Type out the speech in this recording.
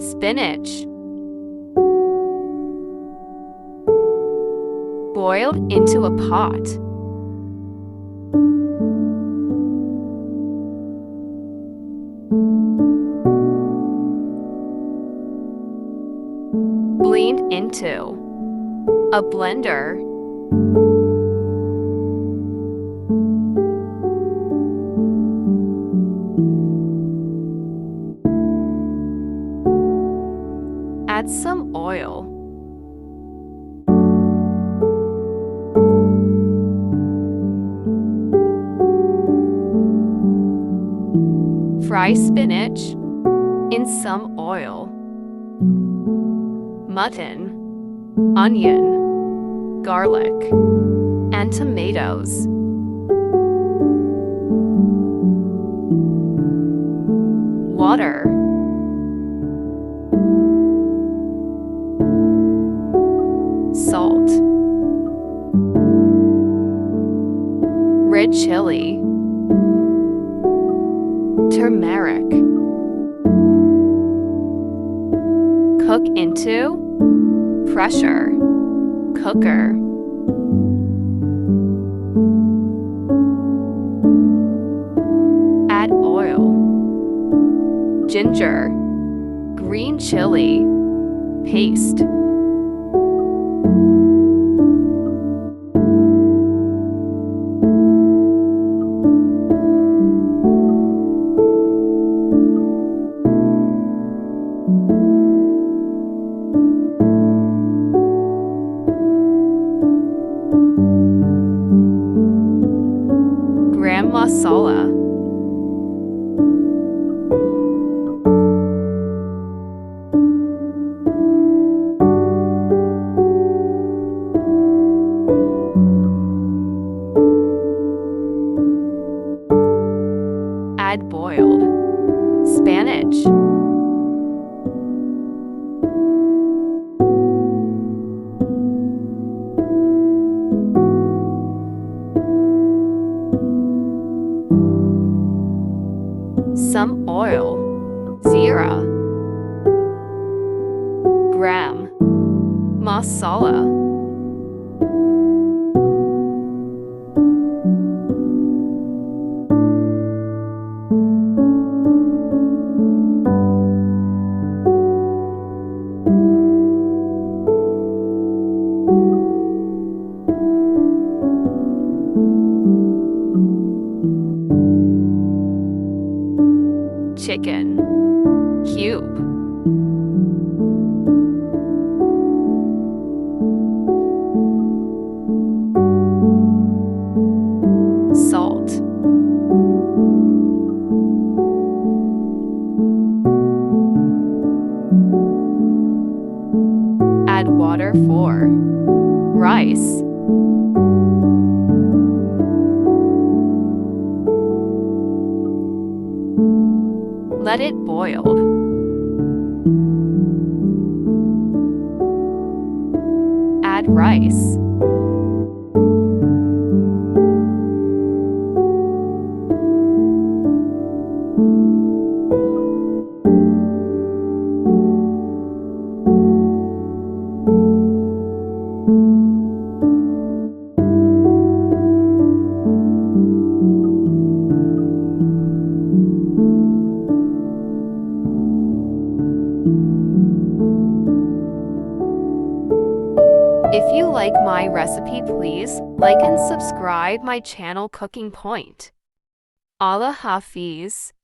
Spinach. Boiled into a pot. Blend into a blender. Add some oil. Fry spinach in some oil. Mutton, onion, garlic, and tomatoes. Water. Salt. Red chili. Turmeric. Cook into pressure cooker. Add oil, ginger, green chili paste. Masala. Add boiled spinach. Some oil, zira, gram masala. Chicken cube. Salt. Add water for rice. Let it boil. Add rice. If you like my recipe, please like and subscribe my channel Cooking Point. Allah Hafiz.